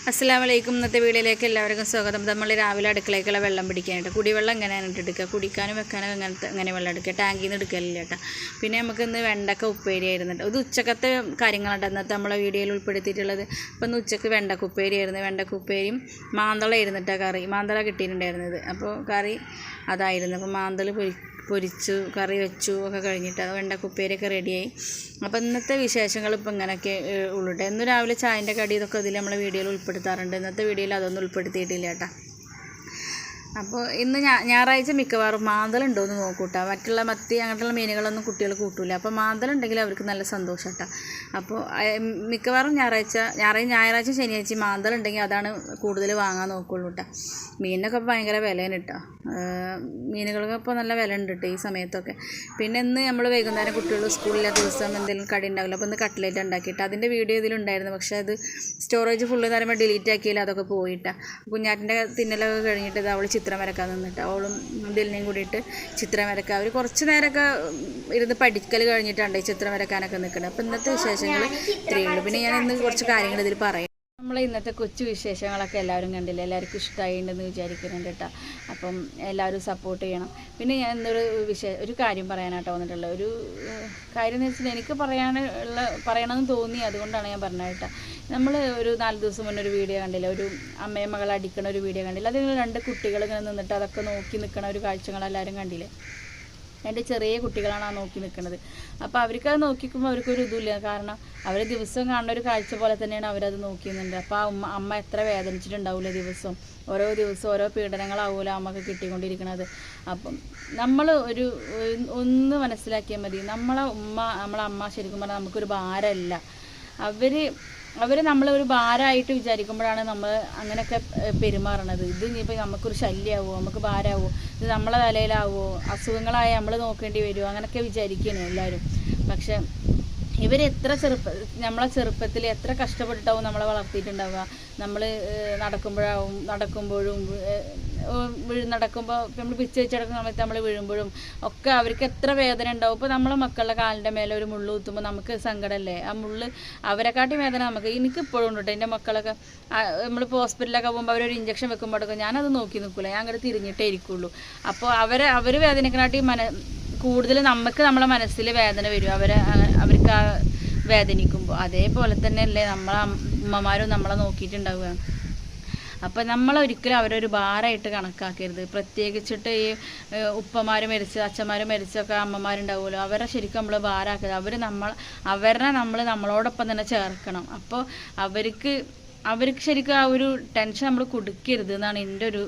അസ്സലാമലൈക്കും. ഇന്നത്തെ വീഡിയോയിലേക്ക് എല്ലാവർക്കും സ്വാഗതം. നമ്മൾ രാവിലെ അടുക്കളയ്ക്കുള്ള വെള്ളം പിടിക്കാനായിട്ട് കുടിവെള്ളം എങ്ങനെയാണ് എടുക്കുക, കുടിക്കാനും വെക്കാനും അങ്ങനെ വെള്ളം എടുക്കുക, ടാങ്കിൽ നിന്ന് എടുക്കലില്ല കേട്ടോ. പിന്നെ നമുക്ക് ഇന്ന് വെണ്ടക്ക ഉപ്പേരി ആയിരുന്നു. ഇത് ഉച്ചക്കത്തെ കാര്യങ്ങളുണ്ട് ഇന്നത്തെ നമ്മളെ വീഡിയോയിൽ ഉൾപ്പെടുത്തിയിട്ടുള്ളത്. അപ്പോൾ ഇന്ന് ഉച്ചക്ക് വെണ്ടക്ക ഉപ്പേരി ആയിരുന്നു. വെണ്ടക്ക ഉപ്പേരിയും മാന്തള ആയിരുന്നിട്ടാണ് കറി. മാന്തള കിട്ടിയിട്ടുണ്ടായിരുന്നത്. അപ്പോൾ കറി അതായിരുന്നു. അപ്പോൾ മാന്തൾ പൊരിച്ചു, കറി വെച്ചു ഒക്കെ കഴിഞ്ഞിട്ട് അത് വെണ്ടക്ക ഉപ്പേരിയൊക്കെ റെഡിയായി. അപ്പോൾ ഇന്നത്തെ വിശേഷങ്ങൾ ഇപ്പോൾ ഇങ്ങനെയൊക്കെ ഉള്ളൂട്ടോ. ഇന്ന് രാവിലെ ചായൻ്റെ കടി ഇതൊക്കെ ഇതിൽ നമ്മളെ വീഡിയോയിൽ ഉൾപ്പെടുത്താറുണ്ട്. ഇന്നത്തെ വീഡിയോയിൽ അതൊന്നും ഉൾപ്പെടുത്തിയിട്ടില്ല കേട്ടോ. അപ്പോൾ ഇന്ന് ഞായറാഴ്ച മിക്കവാറും മാന്തലുണ്ടോ എന്ന് നോക്കൂട്ടോ. മറ്റുള്ള മത്തി അങ്ങനത്തുള്ള മീനുകളൊന്നും കുട്ടികൾ കൂട്ടില്ല. അപ്പോൾ മാന്തലുണ്ടെങ്കിൽ അവർക്ക് നല്ല സന്തോഷം കേട്ടോ. അപ്പോൾ മിക്കവാറും ഞായറാഴ്ച ശനിയാഴ്ച മാന്തലുണ്ടെങ്കിൽ അതാണ് കൂടുതൽ വാങ്ങാൻ നോക്കുള്ളൂ കേട്ടോ. മീനിനൊക്കെ ഭയങ്കര വിലയാണ് കേട്ടോ. മീനുകൾക്ക് ഇപ്പോൾ നല്ല വില ഉണ്ട് കേട്ടോ ഈ സമയത്തൊക്കെ. പിന്നെ ഇന്ന് നമ്മൾ വൈകുന്നേരം കുട്ടികൾ സ്കൂളില്ലാത്ത ദിവസം എന്തെങ്കിലും കടി ഉണ്ടാവില്ല. അപ്പോൾ ഇന്ന് കട്ട്ലേറ്റ് ഉണ്ടാക്കിയിട്ട് അതിൻ്റെ വീഡിയോ ഇതിലുണ്ടായിരുന്നു. പക്ഷേ അത് സ്റ്റോറേജ് ഫുള്ള് തരുമ്പോൾ ഡിലീറ്റ് ആക്കിയാൽ അതൊക്കെ പോയിട്ടാണ്. കുഞ്ഞാറ്റിൻ്റെ തിന്നലൊക്കെ കഴിഞ്ഞിട്ട് ഇത് അവൾ ചിത്രം വരക്കാൻ നിന്നിട്ട് അവളും ദിലിനെയും കൂടിയിട്ട് ചിത്രം വരക്കുക. അവർ കുറച്ച് നേരമൊക്കെ ഇരുന്ന് പഠിക്കൽ കഴിഞ്ഞിട്ടുണ്ട് ഈ ചിത്രം വരക്കാനൊക്കെ നിൽക്കുന്നത്. അപ്പോൾ ഇന്നത്തെ വിശേഷങ്ങൾ ഇത്രയേ ഉള്ളൂ. പിന്നെ ഞാൻ ഇന്ന് കുറച്ച് കാര്യങ്ങൾ ഇതിൽ പറയാം. നമ്മളെ ഇന്നത്തെ കൊച്ചു വിശേഷങ്ങളൊക്കെ എല്ലാവരും കണ്ടില്ല, എല്ലാവർക്കും ഇഷ്ടമായിട്ടുണ്ടെന്ന് വിചാരിക്കുന്നുണ്ട് കേട്ടോ. അപ്പം എല്ലാവരും സപ്പോർട്ട് ചെയ്യണം. പിന്നെ ഞാൻ ഒരു കാര്യം പറയാനായിട്ട് വന്നിട്ടുള്ള ഒരു കാര്യം എന്ന് വെച്ചാൽ എനിക്ക് പറയണമെന്ന് തോന്നി, അതുകൊണ്ടാണ് ഞാൻ പറഞ്ഞത് കേട്ടോ. നമ്മൾ ഒരു 4 ദിവസം മുന്നേ ഒരു വീഡിയോ കണ്ടില്ല, ഒരു അമ്മയെ മകളെ അടിക്കണ ഒരു വീഡിയോ കണ്ടില്ല. അതിൽ 2 കുട്ടികൾ ഇങ്ങനെ നിന്നിട്ട് അതൊക്കെ നോക്കി നിൽക്കണ ഒരു കാഴ്ചകളെല്ലാവരും കണ്ടില്ലേ. എൻ്റെ ചെറിയ കുട്ടികളാണ് ആ നോക്കി നിൽക്കുന്നത്. അപ്പോൾ അവർക്കത് നോക്കിക്കുമ്പോൾ അവർക്കൊരു ഇതുമില്ല. കാരണം അവർ ദിവസം കാണുന്ന ഒരു കാഴ്ച പോലെ തന്നെയാണ് അവരത് നോക്കിയുന്നുണ്ട്. അപ്പോൾ ആ അമ്മ എത്ര വേദനിച്ചിട്ടുണ്ടാവില്ല ഓരോ ദിവസം ഓരോ പീഡനങ്ങളാവില്ല അമ്മക്ക് കിട്ടിക്കൊണ്ടിരിക്കുന്നത്. അപ്പം നമ്മൾ ഒന്ന് മനസ്സിലാക്കിയാൽ മതി. നമ്മളെ അമ്മ ശരിക്കും പറഞ്ഞാൽ നമുക്കൊരു ഭാരമല്ല. അവർ നമ്മളൊരു ഭാരമായിട്ട് വിചാരിക്കുമ്പോഴാണ് നമ്മൾ അങ്ങനെയൊക്കെ പെരുമാറണത്. ഇത് ഇനിയിപ്പോൾ നമുക്കൊരു ശല്യമാവുമോ, നമുക്ക് ഭാരമാവുമോ, ഇത് നമ്മളെ തലയിലാവുമോ, അസുഖങ്ങളായി നമ്മൾ നോക്കേണ്ടി വരുമോ, അങ്ങനെയൊക്കെ വിചാരിക്കുകയാണ് എല്ലാവരും. പക്ഷെ നമ്മളെ ചെറുപ്പത്തിൽ എത്ര കഷ്ടപ്പെട്ടിട്ടാവും നമ്മളെ വളർത്തിയിട്ടുണ്ടാവുക. നമ്മൾ നടക്കുമ്പോഴും നടക്കുമ്പോൾ നമ്മൾ പിച്ച് വെച്ചെടുക്കുന്ന സമയത്ത് നമ്മൾ വീഴുമ്പോഴും ഒക്കെ അവർക്ക് എത്ര വേദന ഉണ്ടാവും. ഇപ്പോൾ നമ്മളെ മക്കളുടെ കാലിൻ്റെ മേലെ ഒരു മുള്ളു കുത്തുമ്പോൾ നമുക്ക് സങ്കടമല്ലേ. ആ മുള്ള് അവരെക്കാട്ടി വേദന നമുക്ക്. എനിക്കിപ്പോഴും ഉണ്ട് കേട്ടോ. എൻ്റെ മക്കളൊക്കെ നമ്മളിപ്പോൾ ഹോസ്പിറ്റലിലൊക്കെ പോകുമ്പോൾ അവരൊരു ഇഞ്ചക്ഷൻ വെക്കുമ്പോഴൊക്കെ ഞാനത് നോക്കി നിൽക്കില്ല, ഞാൻ അങ്ങോട്ട് തിരിഞ്ഞിട്ടേ ഇരിക്കുള്ളൂ. അപ്പോൾ അവർ വേദനക്കാട്ടി കൂടുതൽ നമ്മളെ മനസ്സിൽ വേദന വരും അവർക്ക് ആ വേദനിക്കുമ്പോൾ. അതേപോലെ തന്നെയല്ലേ നമ്മളെ അമ്മമാരും നമ്മളെ നോക്കിയിട്ടുണ്ടാവുക. അപ്പം നമ്മളൊരിക്കലും അവരൊരു ഭാരമായിട്ട് കണക്കാക്കരുത്. പ്രത്യേകിച്ചിട്ട് ഈ ഉപ്പമാർ മരിച്ച് അച്ഛന്മാർ മരിച്ചൊക്കെ അമ്മമാരുണ്ടാവുമല്ലോ, അവരെ ശരിക്കും നമ്മൾ ഭാരമാക്കരുത്. അവരെ നമ്മളോടൊപ്പം തന്നെ ചേർക്കണം. അപ്പോൾ അവർക്ക് ശരിക്കും ആ ഒരു ടെൻഷൻ നമ്മൾ കൊടുക്കരുത് എന്നാണ് എൻ്റെ ഒരു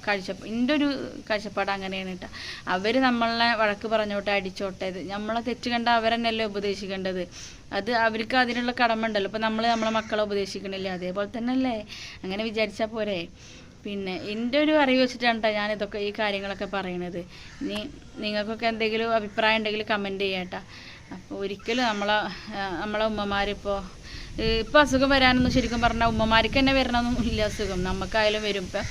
കാഴ്ചപ്പാട്. അങ്ങനെയാണ് കേട്ടോ. അവർ നമ്മളെ വഴക്ക് പറഞ്ഞോട്ടെ, അടിച്ചോട്ടെ, നമ്മളെ തെറ്റ് കണ്ട അവരെന്നല്ലേ ഉപദേശിക്കേണ്ടത്. അത് അവർക്ക് അതിനുള്ള കടമ ഉണ്ടല്ലോ. ഇപ്പോൾ നമ്മളെ മക്കളെ ഉപദേശിക്കണില്ല, അതേപോലെ തന്നെ അല്ലേ. അങ്ങനെ വിചാരിച്ചാൽ പോരെ. പിന്നെ എൻ്റെ ഒരു അറിവ് വെച്ചിട്ടാണ് കേട്ടോ ഞാനിതൊക്കെ ഈ കാര്യങ്ങളൊക്കെ പറയണത്. ഇനി നിങ്ങൾക്കൊക്കെ എന്തെങ്കിലും അഭിപ്രായം ഉണ്ടെങ്കിൽ കമൻറ്റ് ചെയ്യാം കേട്ടോ. അപ്പോൾ ഒരിക്കലും നമ്മളെ ഉമ്മമാരിപ്പോൾ അസുഖം വരാനൊന്നും ശരിക്കും പറഞ്ഞാൽ ഉമ്മമാർക്ക് തന്നെ വരണമെന്നൊന്നും ഇല്ല അസുഖം. നമുക്കായാലും വരും. ഇപ്പം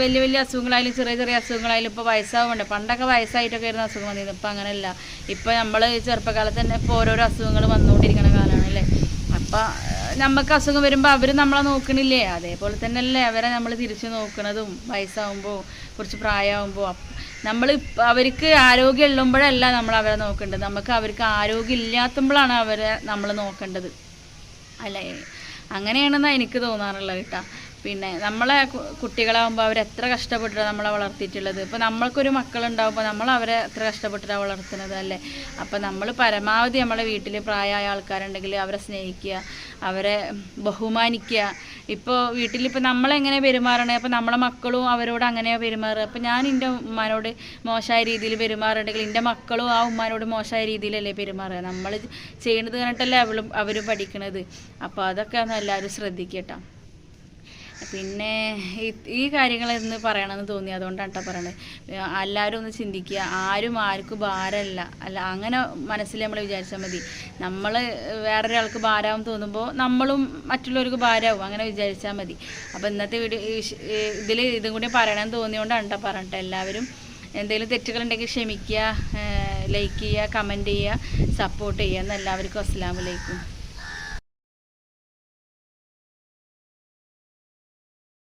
വലിയ അസുഖങ്ങളായാലും ചെറിയ അസുഖങ്ങളായാലും ഇപ്പോൾ വയസ്സാവുന്നുണ്ട്. പണ്ടൊക്കെ വയസ്സായിട്ടൊക്കെ വരുന്ന അസുഖം വന്നിരുന്നു. ഇപ്പം അങ്ങനെയല്ല. ഇപ്പം നമ്മൾ ചെറുപ്പകാലത്ത് തന്നെ ഇപ്പോൾ ഓരോരോ അസുഖങ്ങൾ വന്നുകൊണ്ടിരിക്കുന്ന കാലമാണല്ലേ. അപ്പം നമുക്ക് അസുഖം വരുമ്പോൾ അവർ നമ്മളെ നോക്കണില്ലേ, അതേപോലെ തന്നെ അല്ലേ അവരെ നമ്മൾ തിരിച്ചു നോക്കണതും. വയസ്സാവുമ്പോൾ കുറച്ച് പ്രായമാകുമ്പോൾ അവർക്ക് ആരോഗ്യം ഉള്ളുമ്പോഴല്ല നമ്മൾ അവരെ നോക്കേണ്ടത്. അവർക്ക് ആരോഗ്യം ഇല്ലാത്തുമ്പോഴാണ് അവരെ നമ്മൾ നോക്കേണ്ടത് അല്ലേ. അങ്ങനെയാണെന്നാണ് എനിക്ക് തോന്നാറുള്ളത് കേട്ടോ. പിന്നെ നമ്മളെ കുട്ടികളാകുമ്പോൾ അവരെത്ര കഷ്ടപ്പെട്ടിട്ടാണ് നമ്മളെ വളർത്തിയിട്ടുള്ളത്. ഇപ്പോൾ നമ്മൾക്കൊരു മക്കളുണ്ടാകുമ്പോൾ നമ്മൾ അവരെ എത്ര കഷ്ടപ്പെട്ടിട്ടാണ് വളർത്തുന്നത് അല്ലേ. അപ്പോൾ നമ്മൾ പരമാവധി നമ്മളെ വീട്ടിൽ പ്രായമായ ആൾക്കാരുണ്ടെങ്കിൽ അവരെ സ്നേഹിക്കുക, അവരെ ബഹുമാനിക്കുക. ഇപ്പോൾ വീട്ടിലിപ്പോൾ നമ്മളെങ്ങനെ പെരുമാറണേ, അപ്പോൾ നമ്മളെ മക്കളും അവരോട് അങ്ങനെയാണ് പെരുമാറുക. അപ്പോൾ ഞാൻ എൻ്റെ ഉമ്മാനോട് മോശമായ രീതിയിൽ പെരുമാറുണ്ടെങ്കിൽ എൻ്റെ മക്കളും ആ ഉമ്മാനോട് മോശമായ രീതിയിലല്ലേ പെരുമാറുക. നമ്മൾ ചെയ്യുന്നത് കണ്ടിട്ടല്ലേ അവരും പഠിക്കണത്. അപ്പോൾ അതൊക്കെ ഒന്ന് എല്ലാവരും ശ്രദ്ധിക്കട്ടോ. പിന്നെ ഈ കാര്യങ്ങൾ ഇന്ന് പറയണമെന്ന് തോന്നി, അതുകൊണ്ടാണ് കേട്ടോ പറയണത്. എല്ലാവരും ഒന്ന് ചിന്തിക്കുക. ആർക്കും ഭാരമല്ല അല്ല, അങ്ങനെ മനസ്സിൽ നമ്മൾ വിചാരിച്ചാൽ മതി. നമ്മൾ വേറൊരാൾക്ക് ഭാരമാവും തോന്നുമ്പോൾ നമ്മളും മറ്റുള്ളവർക്ക് ഭാരമാവും, അങ്ങനെ വിചാരിച്ചാൽ മതി. അപ്പോൾ ഇന്നത്തെ വീഡിയോ ഇതും കൂടി പറയണമെന്ന് തോന്നിയോണ്ടാണ് കേട്ടോ പറഞ്ഞിട്ട്. എല്ലാവരും എന്തെങ്കിലും തെറ്റുകളുണ്ടെങ്കിൽ ക്ഷമിക്കുക. ലൈക്ക് ചെയ്യുക, കമൻറ്റ് ചെയ്യുക, സപ്പോർട്ട് ചെയ്യുക. എന്ന് എല്ലാവർക്കും അസ്സലാമു അലൈക്കും.